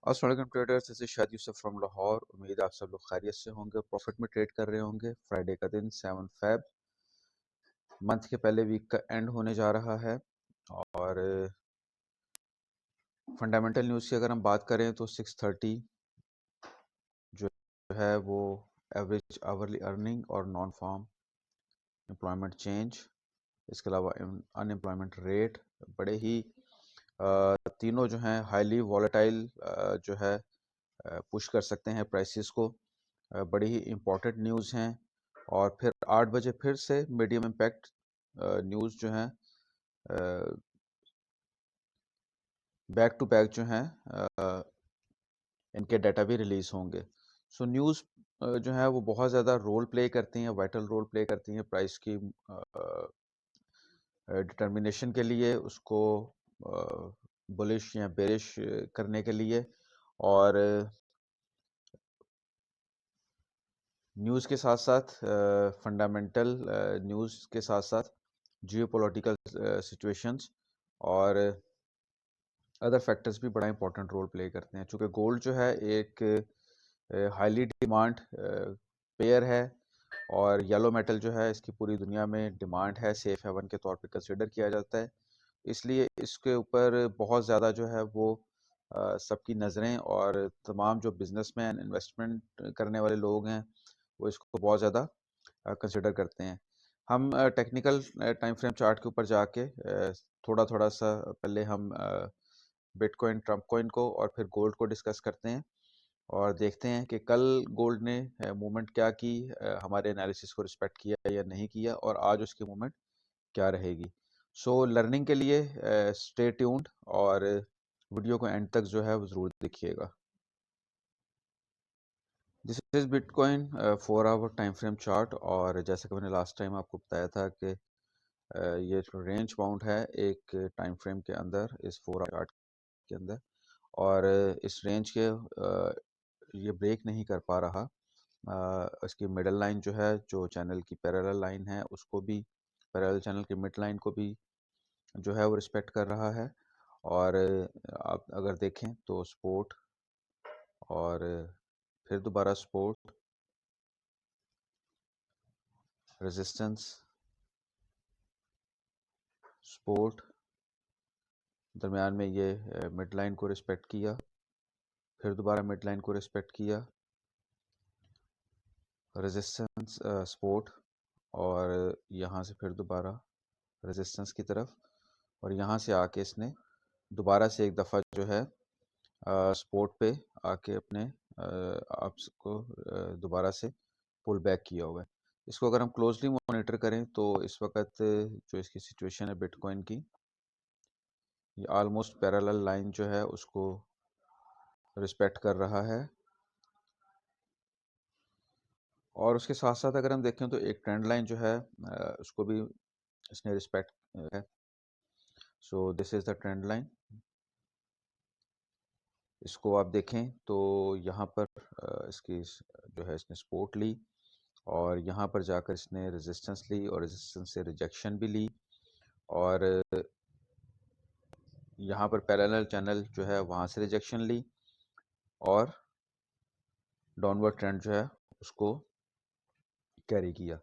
अस्सलाम वालेकुम traders, this is शाद यूसुफ फ्रॉम लाहौर। उम्मीद है आप सब लोग खैरियत से होंगे, प्रॉफिट में ट्रेड कर रहे होंगे। फ्राइडे का दिन 7 फेब, मंथ के पहले वीक का एंड होने जा रहा है। और फंडामेंटल न्यूज़ की अगर हम बात करें तो 630 जो है वो एवरेज आवरली अर्निंग और नॉन फार्म एम्प्लॉयमेंट चेंज, इसके अलावा अनएम्प्लॉयमेंट रेट, बड़े ही तीनों जो हैं हाईली वॉलेटाइल जो है पुश कर सकते हैं प्राइसेस को। बड़ी ही इम्पोर्टेंट न्यूज़ हैं। और फिर 8 बजे फिर से मीडियम इम्पैक्ट न्यूज़ जो हैं बैक टू बैक जो हैं इनके डाटा भी रिलीज़ होंगे। सो न्यूज़ जो है वो बहुत ज़्यादा रोल प्ले करती हैं, वाइटल रोल प्ले करती हैं प्राइस की डिटर्मिनेशन के लिए, उसको बुलिश या बेरिश करने के लिए। और न्यूज़ के साथ साथ फंडामेंटल न्यूज़ के साथ साथ जियोपॉलिटिकल सिचुएशंस और अदर फैक्टर्स भी बड़ा इंपॉर्टेंट रोल प्ले करते हैं। चूँकि गोल्ड जो है एक हाईली डिमांड पेयर है और येलो मेटल जो है इसकी पूरी दुनिया में डिमांड है, सेफ हेवन के तौर पे कंसिडर किया जाता है। इसलिए इसके ऊपर बहुत ज़्यादा जो है वो सबकी नज़रें और तमाम जो बिजनेसमैन इन्वेस्टमेंट करने वाले लोग हैं वो इसको बहुत ज़्यादा कंसिडर करते हैं। हम टेक्निकल टाइम फ्रेम चार्ट के ऊपर जाके थोड़ा थोड़ा सा पहले हम बिटकॉइन, ट्रम्प कॉइन को और फिर गोल्ड को डिस्कस करते हैं और देखते हैं कि कल गोल्ड ने मूवमेंट क्या की, हमारे एनालिसिस को रिस्पेक्ट किया या नहीं किया, और आज उसकी मूवमेंट क्या रहेगी। सो लर्निंग के लिए स्टे ट्यून्ड और वीडियो को एंड तक जो है वो ज़रूर देखिएगा। This is bitcoin 4 hour time frame chart. और जैसा कि मैंने लास्ट टाइम आपको बताया था कि ये जो रेंज बाउंड है एक टाइम फ्रेम के अंदर, इस 4 आवर चार्ट के अंदर, और इस रेंज के ये ब्रेक नहीं कर पा रहा। इसकी मिडल लाइन जो है, जो चैनल की पैरेलल लाइन है, उसको भी, पैरेलल चैनल की मिड लाइन को भी जो है वो रिस्पेक्ट कर रहा है। और आप अगर देखें तो सपोर्ट और फिर दोबारा सपोर्ट, रेजिस्टेंस, सपोर्ट, दरमियान में ये मिड लाइन को रिस्पेक्ट किया, फिर दोबारा मिड लाइन को रिस्पेक्ट किया, रेजिस्टेंस, सपोर्ट, और यहाँ से फिर दोबारा रेजिस्टेंस की तरफ, और यहाँ से आके इसने दोबारा से एक दफ़ा जो है सपोर्ट पे आके अपने आपको दोबारा से पुल बैक किया हुआ है। इसको अगर हम क्लोजली मॉनिटर करें तो इस वक्त जो इसकी सिचुएशन है बिटकॉइन की, ये ऑलमोस्ट पैरेलल लाइन जो है उसको रिस्पेक्ट कर रहा है। और उसके साथ साथ अगर हम देखें तो एक ट्रेंड लाइन जो है उसको भी इसने रिस्पेक्ट है। So this is the trend line. इसको आप देखें तो यहाँ पर इसकी जो है इसने सपोर्ट ली, और यहाँ पर जाकर इसने रेजिस्टेंस ली, और रेजिस्टेंस से रिजेक्शन भी ली, और यहाँ पर पैरेलल चैनल जो है वहाँ से रिजेक्शन ली, और डाउनवर्ड ट्रेंड जो है उसको कैरी किया।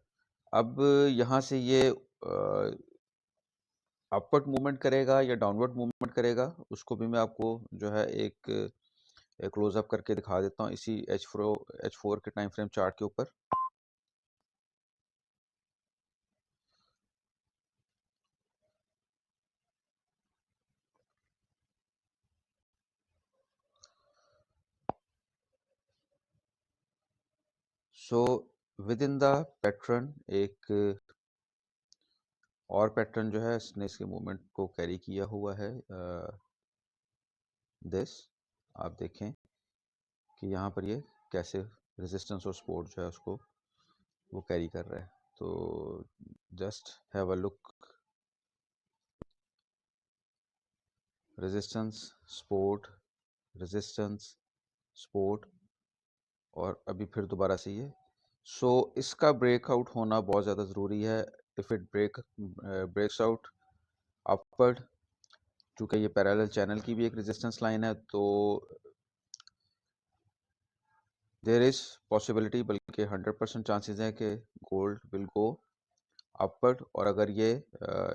अब यहाँ से ये अपवर्ड मूवमेंट करेगा या डाउनवर्ड मूवमेंट करेगा, उसको भी मैं आपको जो है एक क्लोजअप करके दिखा देता हूँ इसी H4 के टाइम फ्रेम चार्ट के ऊपर। So with in the pattern एक और पैटर्न जो है इसने इसके मूवमेंट को कैरी किया हुआ है। दिस आप देखें कि यहाँ पर ये कैसे रेजिस्टेंस और सपोर्ट जो है उसको वो कैरी कर रहा है। तो just have a look, resistance, support, resistance, support, और अभी फिर दोबारा से ये। सो इसका ब्रेकआउट होना बहुत ज़्यादा ज़रूरी है। If it breaks out upward, चूँकि ये पैरेलल चैनल की भी एक रेजिस्टेंस लाइन है, तो देयर इज़ पॉसिबिलिटी, बल्कि 100% चांसेस हैं कि गोल्ड विल गो अपवर्ड। और अगर ये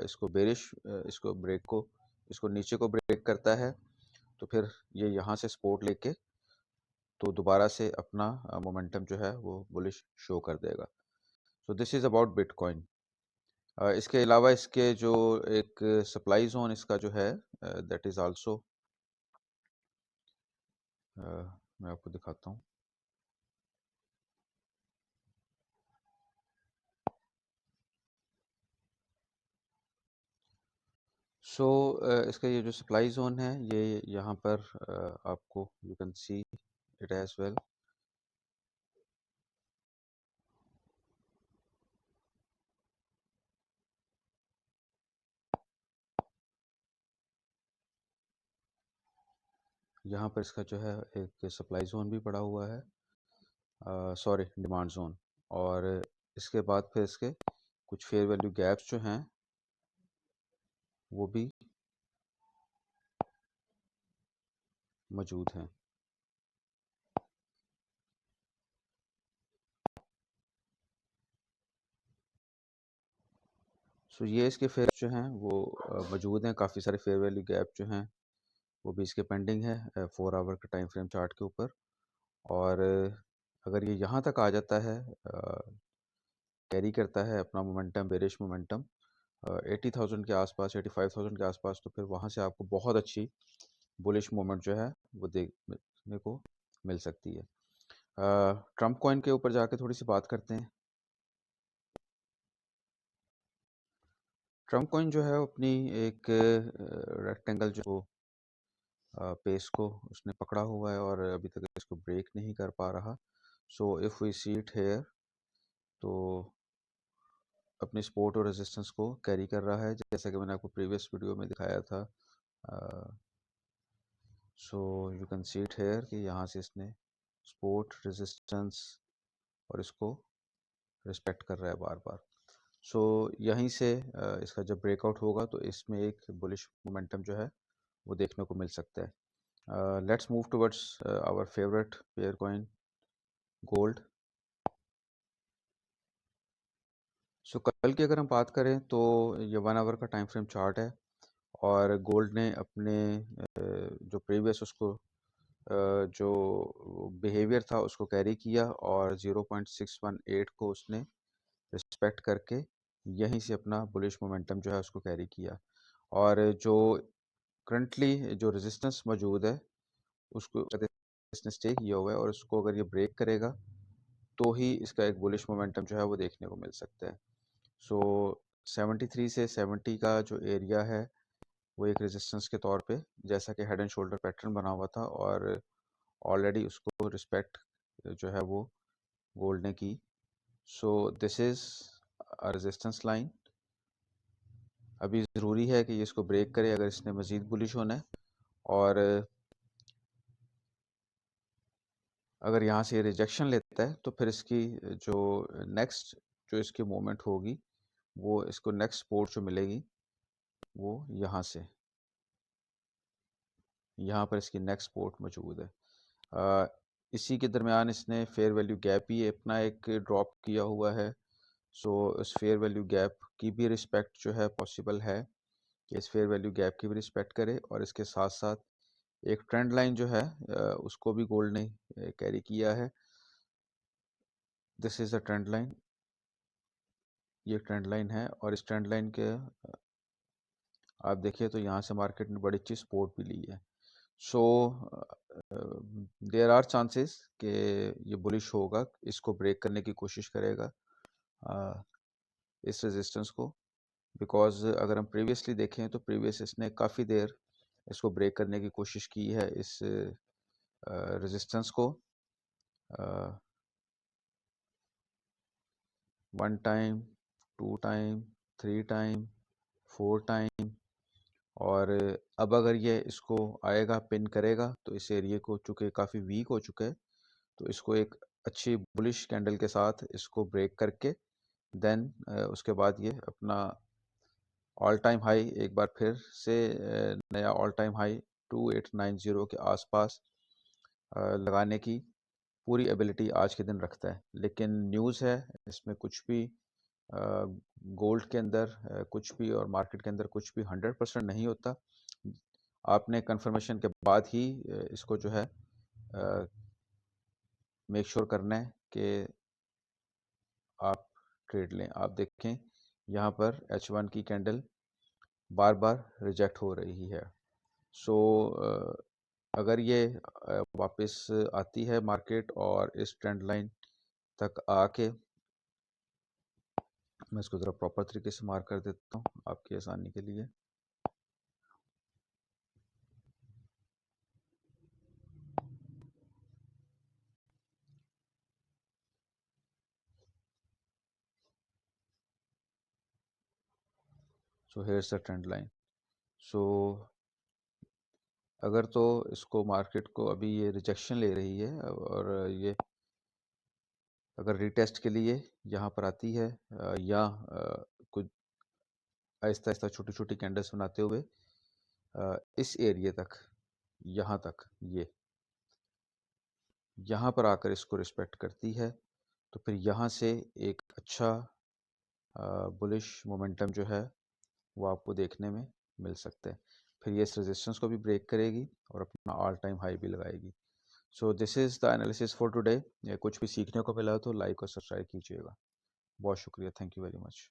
इसको बेरिश इसको ब्रेक को इसको नीचे को ब्रेक करता है तो फिर ये यहाँ से सपोर्ट लेके तो दोबारा से अपना मोमेंटम जो है वो बुलिश शो कर देगा। So this is about bitcoin. इसके अलावा इसके जो एक सप्लाई जोन इसका जो है दैट इज़ आल्सो मैं आपको दिखाता हूँ। सो इसका ये जो सप्लाई जोन है ये यहाँ पर आपको you can see it as well. यहाँ पर इसका जो है एक सप्लाई जोन भी पड़ा हुआ है, सॉरी डिमांड जोन। और इसके बाद फिर इसके कुछ फेयर वैल्यू गैप्स जो हैं वो भी मौजूद हैं। सो ये इसके फेयर जो हैं वो मौजूद हैं। काफ़ी सारे फेयर वैल्यू गैप जो हैं वो भी इसके पेंडिंग है 4 आवर का टाइम फ्रेम चार्ट के ऊपर। और अगर ये यहाँ तक आ जाता है, कैरी करता है अपना मोमेंटम, बेरिश मोमेंटम 80,000 के आसपास, 85,000 के आसपास, तो फिर वहाँ से आपको बहुत अच्छी बुलिश मोमेंट जो है वो देखने को मिल सकती है। ट्रम्प कॉइन के ऊपर जाके थोड़ी सी बात करते हैं। ट्रम्प कॉइन जो है अपनी एक रेक्टेंगल जो पेस को उसने पकड़ा हुआ है और अभी तक इसको ब्रेक नहीं कर पा रहा। So if we see it here तो अपनी सपोर्ट और रेजिस्टेंस को कैरी कर रहा है, जैसा कि मैंने आपको प्रीवियस वीडियो में दिखाया था। So you can see it hair कि यहाँ से इसने सपोर्ट, रेजिस्टेंस और इसको रिस्पेक्ट कर रहा है बार बार। सो यहीं से इसका जब ब्रेकआउट होगा तो इसमें एक बुलिश मोमेंटम जो है वो देखने को मिल सकता है। Let's move towards our favourite pair coin gold. So कल की अगर हम बात करें तो ये 1 आवर का टाइम फ्रेम चार्ट है और गोल्ड ने अपने जो प्रीवियस उसको जो बिहेवियर था उसको कैरी किया और 0.618 को उसने रिस्पेक्ट करके यहीं से अपना बुलिश मोमेंटम जो है उसको कैरी किया। और जो करंटली जो रेजिस्टेंस मौजूद है उसको इसने स्टे किया हुआ है और उसको अगर ये ब्रेक करेगा तो ही इसका एक बुलिश मोमेंटम जो है वो देखने को मिल सकता है। सो 73 से 70 का जो एरिया है वो एक रेजिस्टेंस के तौर पे, जैसा कि हेड एंड शोल्डर पैटर्न बना हुआ था और ऑलरेडी उसको रिस्पेक्ट जो है वो गोल्ड ने की। So this is a resistance line. अभी ज़रूरी है कि ये इसको ब्रेक करे अगर इसने मज़ीद बुलिश होना है। और अगर यहाँ से रिजेक्शन लेता है तो फिर इसकी जो नेक्स्ट जो इसकी मूवमेंट होगी वो इसको नेक्स्ट सपोर्ट जो मिलेगी वो यहाँ से, यहाँ पर इसकी नेक्स्ट सपोर्ट मौजूद है। इसी के दरमियान इसने फेयर वैल्यू गैप ही अपना एक ड्रॉप किया हुआ है। सो इस फेयर वैल्यू गैप की भी रिस्पेक्ट जो है पॉसिबल है कि इस फेयर वैल्यू गैप की भी रिस्पेक्ट करे। और इसके साथ साथ एक ट्रेंड लाइन जो है उसको भी गोल्ड ने कैरी किया है। This is a trend line, ये ट्रेंड लाइन है और इस ट्रेंड लाइन के आप देखिए तो यहाँ से मार्केट ने बड़ी अच्छी सपोर्ट भी ली है। सो देयर आर चांसेस कि ये बुलिश होगा, इसको ब्रेक करने की कोशिश करेगा इस रेजिस्टेंस को। बिकॉज अगर हम प्रीवियसली देखें तो प्रीवियस इसने काफ़ी देर इसको ब्रेक करने की कोशिश की है इस रेजिस्टेंस को। 1 टाइम, 2 टाइम, 3 टाइम, 4 टाइम। और अब अगर ये इसको आएगा, पिन करेगा तो इस एरिए को, चूँकि काफ़ी वीक हो चुका है, तो इसको एक अच्छी बुलिश कैंडल के साथ इसको ब्रेक करके देन उसके बाद ये अपना ऑल टाइम हाई एक बार फिर से नया ऑल टाइम हाई 2890 के आसपास लगाने की पूरी एबिलिटी आज के दिन रखता है, लेकिन न्यूज़ है, इसमें कुछ भी गोल्ड के अंदर कुछ भी और मार्केट के अंदर कुछ भी 100% नहीं होता। आपने कंफर्मेशन के बाद ही इसको जो है मेक श्योर करना है कि आप ट्रेड लें। आप देखें यहाँ पर H1 की कैंडल बार बार रिजेक्ट हो रही है। सो अगर ये वापस आती है मार्केट और इस ट्रेंड लाइन तक आके, मैं इसको ज़रा प्रॉपर तरीके से मार्क कर देता हूँ आपकी आसानी के लिए। सो हेयर्स द ट्रेंड लाइन। सो अगर तो इसको मार्केट को अभी ये रिजेक्शन ले रही है और ये अगर रीटेस्ट के लिए यहाँ पर आती है या कुछ आहिस्ता आहिस्ता छोटी छोटी कैंडल्स बनाते हुए इस एरिया तक, यहाँ तक, ये यहाँ पर आकर इसको रिस्पेक्ट करती है, तो फिर यहाँ से एक अच्छा बुलिश मोमेंटम जो है वो आपको देखने में मिल सकता है। फिर ये इस रेजिस्टेंस को भी ब्रेक करेगी और अपना ऑल टाइम हाई भी लगाएगी। So this is the analysis for today. कुछ भी सीखने को मिला हो तो लाइक और सब्सक्राइब कीजिएगा। बहुत शुक्रिया, थैंक यू वेरी मच।